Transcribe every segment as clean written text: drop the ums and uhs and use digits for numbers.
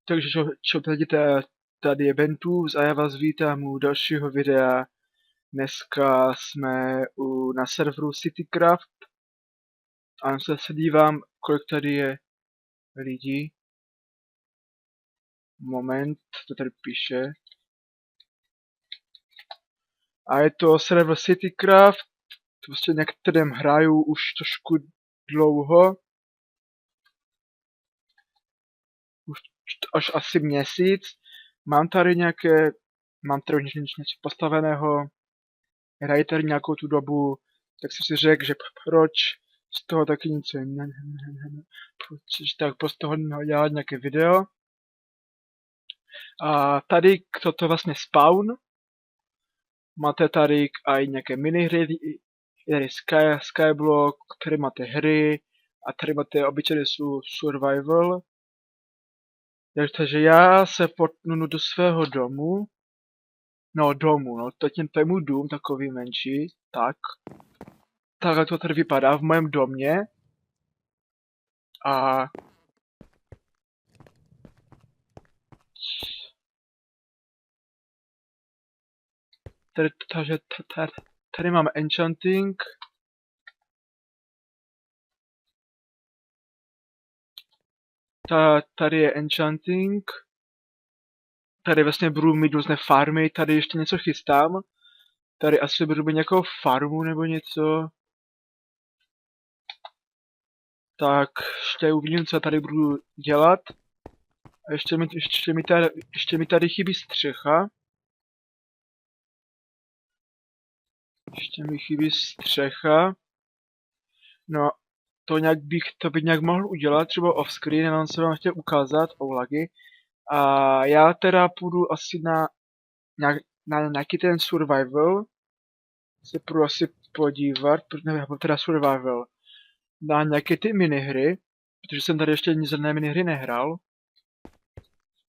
Takže čo vidíte, tady je Ventus a já vás vítám u dalšího videa. Dneska jsme na serveru CityCraft a se dívám, kolik tady je lidí. Moment, to tady píše. A je to server CityCraft, prostě na kterém hraju už trošku dlouho. Už až asi měsíc. Mám tady něco postaveného, hraji tady nějakou tu dobu, tak jsem si řekl, že proč z toho taky nic tak prostě toho dělat nějaké video. A tady to vlastně spawn. Máte tady i nějaké minihry, tady Skyblock, tady máte hry a tady máte obyčejný survival. Takže já se potnu do svého domu. No, to je můj dům, takový menší, tak. Takhle to tady vypadá v mém domě. A... Tady máme enchanting. Tady je enchanting. Tady vlastně budu mít různé farmy, tady ještě něco chystám. Tady asi budu mít nějakou farmu nebo něco. Tak ještě uvidím, co tady budu dělat. A ještě mi tady chybí střecha. Ještě mi chybí střecha. No, to bych nějak mohl udělat, třeba off-screen, jenom se vám chtěl ukázat lagy. A já teda půjdu asi na nějaký ten survival. Se půjdu asi podívat, nebo teda survival. Na nějaké ty minihry, protože jsem tady ještě žádné minihry nehrál.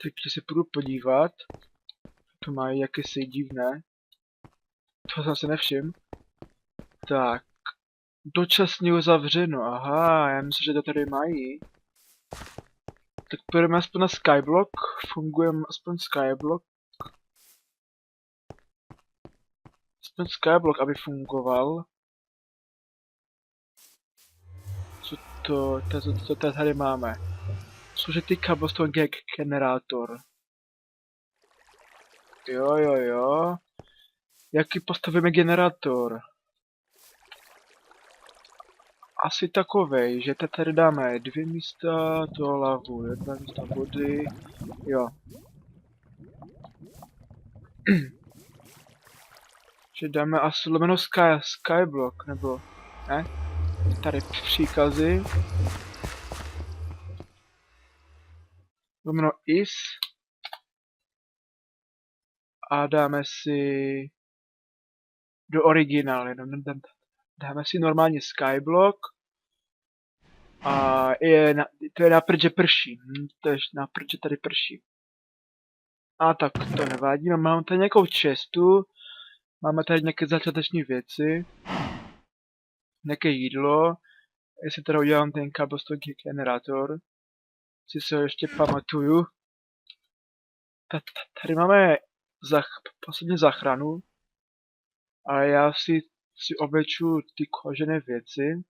Takže se půjdu podívat. To mají jakési divné. To jsem si nevšiml. Tak. Dočasně uzavřeno, aha, já myslím, že to tady mají. Tak půjdeme aspoň na Skyblock, funguje aspoň Skyblock. Aspoň Skyblock, aby fungoval. Co tady máme? Složitý cobblestone generátor. Jo. Jaký postavíme generátor? Asi takovej, že tady dáme 2 místa, to lavu, 1 místa vody, jo. Že dáme asi lomeno Skyblock, nebo ne? Tady příkazy. Lomeno is. A dáme si do originálu, dáme si normálně Skyblock. A to je naprd, že prší. To je naprd, že tady prší. A tak to nevadí. Máme tady nějakou čestu. Máme tady nějaké začáteční věci. Nějaké jídlo. Jestli teda udělám ten cobblestone generátor. Si se ho ještě pamatuju. Tady máme poslední záchranu. A já si obleču ty kožené věci.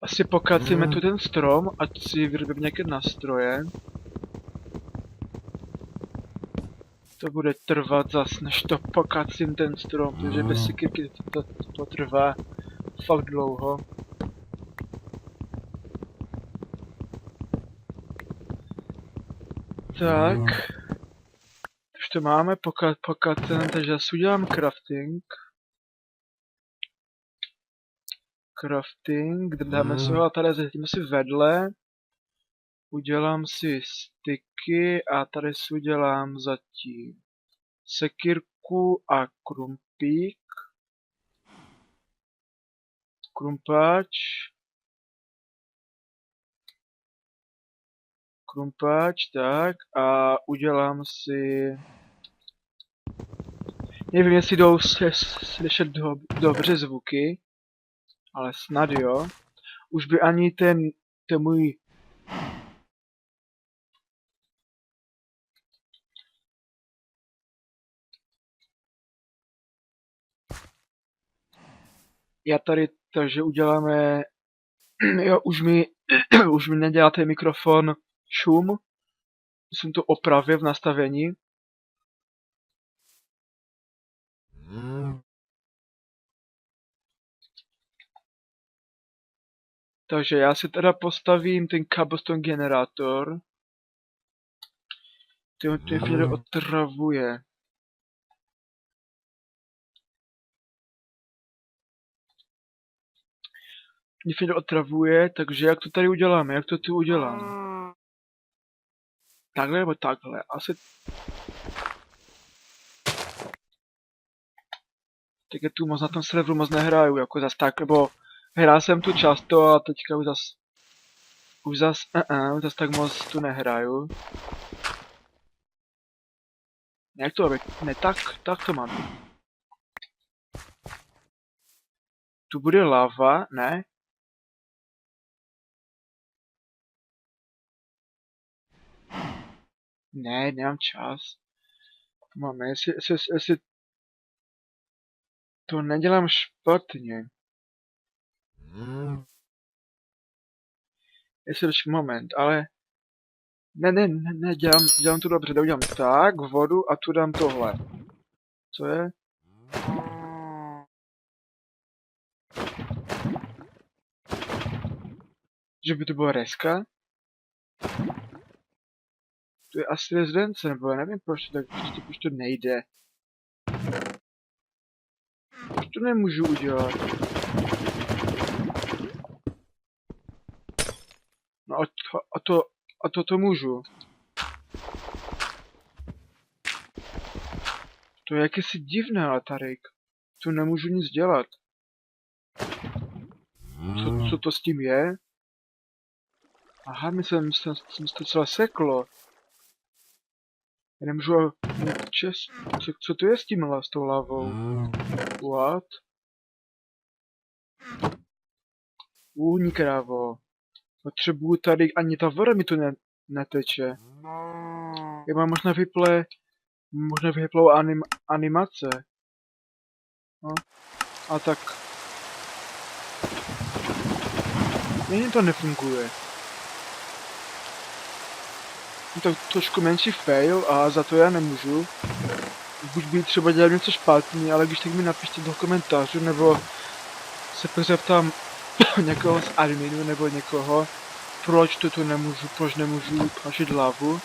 Asi pokacíme tu ten strom, ať si vyrobíme nějaké nástroje. To bude trvat zas, než to pokacím ten strom, protože bez sekyrky to trvá fakt dlouho. Tak. Už to máme pokacené, takže já si udělám crafting. Dáme si ho a tady zatím si vedle. Udělám si styky a tady si udělám zatím sekyrku a krumpáč, tak a udělám si, nevím, jestli jdou slyšet dobře zvuky, ale snad jo. Už by ani ten můj Já tady, takže uděláme, jo, už mi neděláte mikrofon šum, jsem to opravil v nastavení. Takže já si teda postavím ten cobblestone generátor. Ten mě otravuje. Mě otravuje, takže jak to tady uděláme? Jak to tu udělám? Takhle nebo takhle? Asi... Tak je tu moc na tom serveru moc nehraju, jako zas tak, nebo hrál jsem tu často a teďka už zas tak moc tu nehraju. Jak to aby? Ne, tak to mám. Tu bude lava, ne? Ne, nemám čas. Máme, jestli to nedělám špatně. Jestli moment, ale... Ne, dělám to dobře, udělám tak, vodu a tu dám tohle. Co je? Že by to byla reska? To je asi rezidence, nebo já nevím proč to tak prostě už to nejde. Už to nemůžu udělat. No a to můžu. To je jakýsi divné, ale Tarik. Tu nemůžu nic dělat. Co to s tím je? Aha, myslím to celé seklo. Já nemůžu co to je s tím s tou lavou? What? Ní krávo. Potřebuju tady, ani ta voda mi tu neteče. Já mám možná vyplou animace. No. A tak. Mně to nefunguje. Je to trošku menší fail a za to já nemůžu. Buď by třeba dělal něco špatně, ale když tak mi napište do komentářů, nebo se pozeptám někoho z adminu nebo někoho, proč to nemůžu, proč nemůžu tlačit hlavu.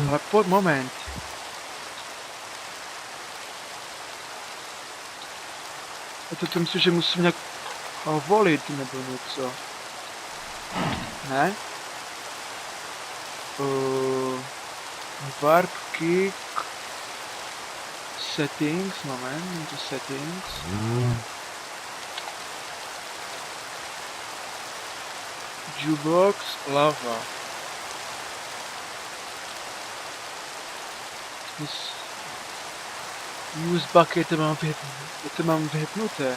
Ale moment. A to myslím, že musím nějak volit nebo něco. Ne? Warp kick settings, moment, into settings. Jukebox lava. Use bucket, to mám vypnuté.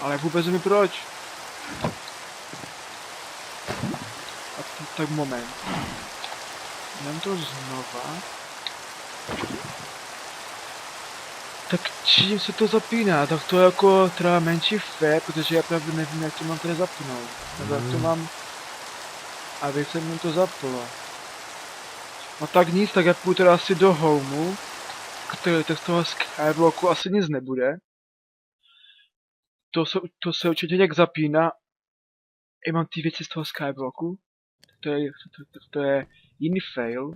Ale vůbec nevím proč. A tak moment. Dám to znova. Tak čím se to zapíná? Tak to je jako teda menší fé, protože já právě nevím, jak to mám tady zapnout. Nebo jak to mám, aby se mi to zaplo. No tak nic, tak já půjdu teda asi do homeu, který z toho skyblocku asi nic nebude. To se určitě nějak zapíná. Já mám ty věci z toho skyblocku. To je jiný fail.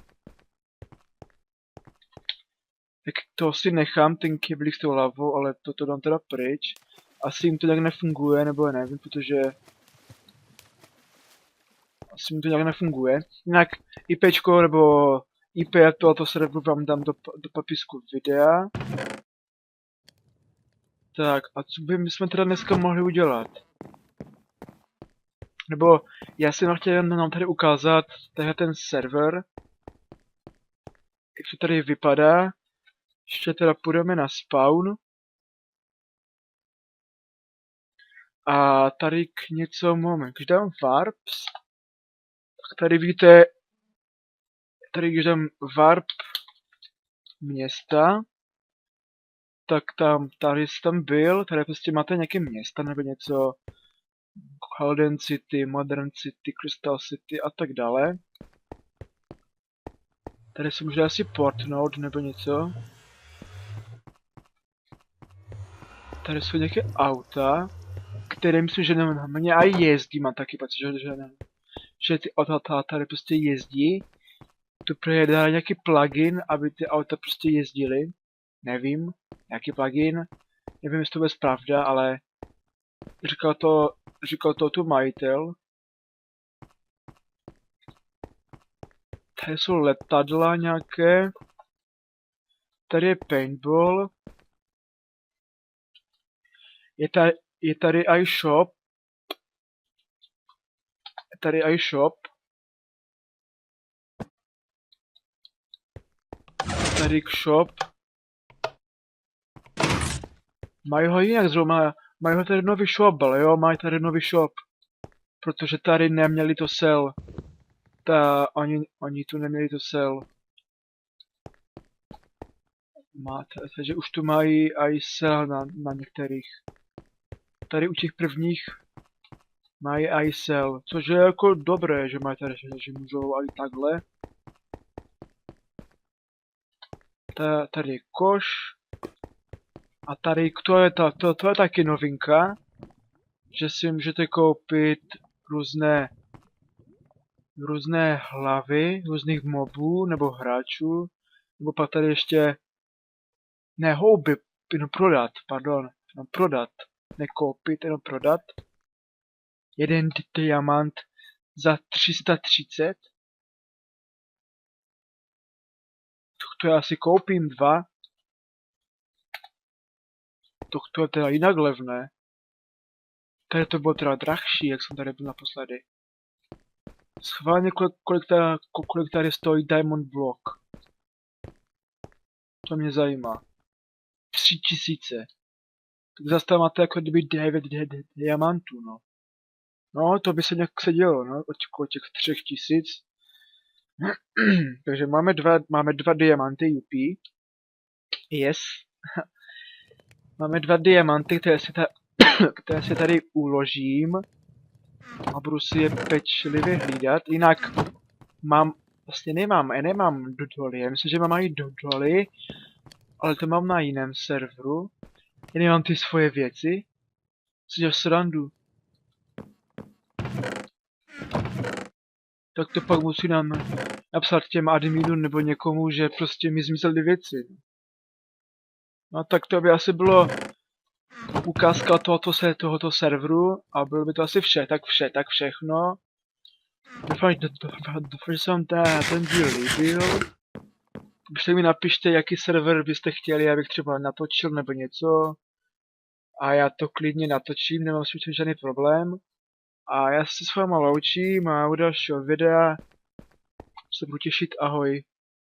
Tak to si nechám, ten keblik s tou lavou, ale to dám teda pryč. Asi jim to nějak nefunguje, nebo nevím, protože... Asi jim to nějak nefunguje. Jinak IPčko nebo IP tohoto serveru vám dám do popisku videa. Tak, a co bychom teda dneska mohli udělat? Nebo já jsem chtěl nám tady ukázat tenhle ten server. Jak to tady vypadá. Ještě teda půjdeme na spawn. A tady k něco moment. Když dám warps, tak tady vidíte, tady když dám warp města, tak tady jsi tam byl, tady prostě máte nějaké města nebo něco, Golden City, Modern City, Crystal City a tak dále. Tady se může asi portnout nebo něco. Tady jsou nějaké auta, které myslím, že na mě aj jezdí, mám taky pocit, že ty auta tady prostě jezdí. Tu projede nějaký plugin, aby ty auta prostě jezdily. Nevím, jaký plugin. Nevím, jestli to bude pravda, ale říkal to tu majitel. Tady jsou letadla nějaké. Tady je paintball. Je tady iShop. Tady iShop. Tady shop. Mají ho jinak zrovna. Mají ho tady nový shop, ale jo, mají tady nový shop. Protože tady neměli to sell. Oni tu neměli to sell. Takže už tu mají i sell na některých. Tady u těch prvních mají i sell, což je jako dobré, že mají tady, že můžou i takhle. Tady je koš. A tady, to je taky novinka, že si můžete koupit různé hlavy, různých mobů nebo hráčů, nebo pak tady ještě, ne houby, jenom prodat, pardon, jenom prodat, nekoupit, jenom prodat. Jeden diamant za 330. To já si koupím 2. To je teda jinak levné. Tady to bylo teda drahší, jak jsem tady byl naposledy. Schválně kolik tady stojí Diamond Block. To mě zajímá. 3000. Tak zase tam máte jako kdyby 9 diamantů, no. No, to by se nějak sedělo, no, od těch 3000. Takže máme dva diamanty, UP. Yes. Máme 2 diamanty, které si tady uložím. A budu si je pečlivě hlídat. Jinak vlastně nemám do doly. Já myslím, že mám i do doly, ale to mám na jiném serveru. Já nemám ty svoje věci. Si dělám srandu. Tak to pak musí nám napsat těm adminům nebo někomu, že prostě mi zmizely věci. No tak to by asi bylo ukázka tohoto serveru a bylo by to asi tak všechno. Doufám, že se vám ten díl líbil. Když mi napište, jaký server byste chtěli, abych třeba natočil nebo něco. A já to klidně natočím, nemám s tím žádný problém. A já se s váma loučím a u dalšího videa se budu těšit, ahoj.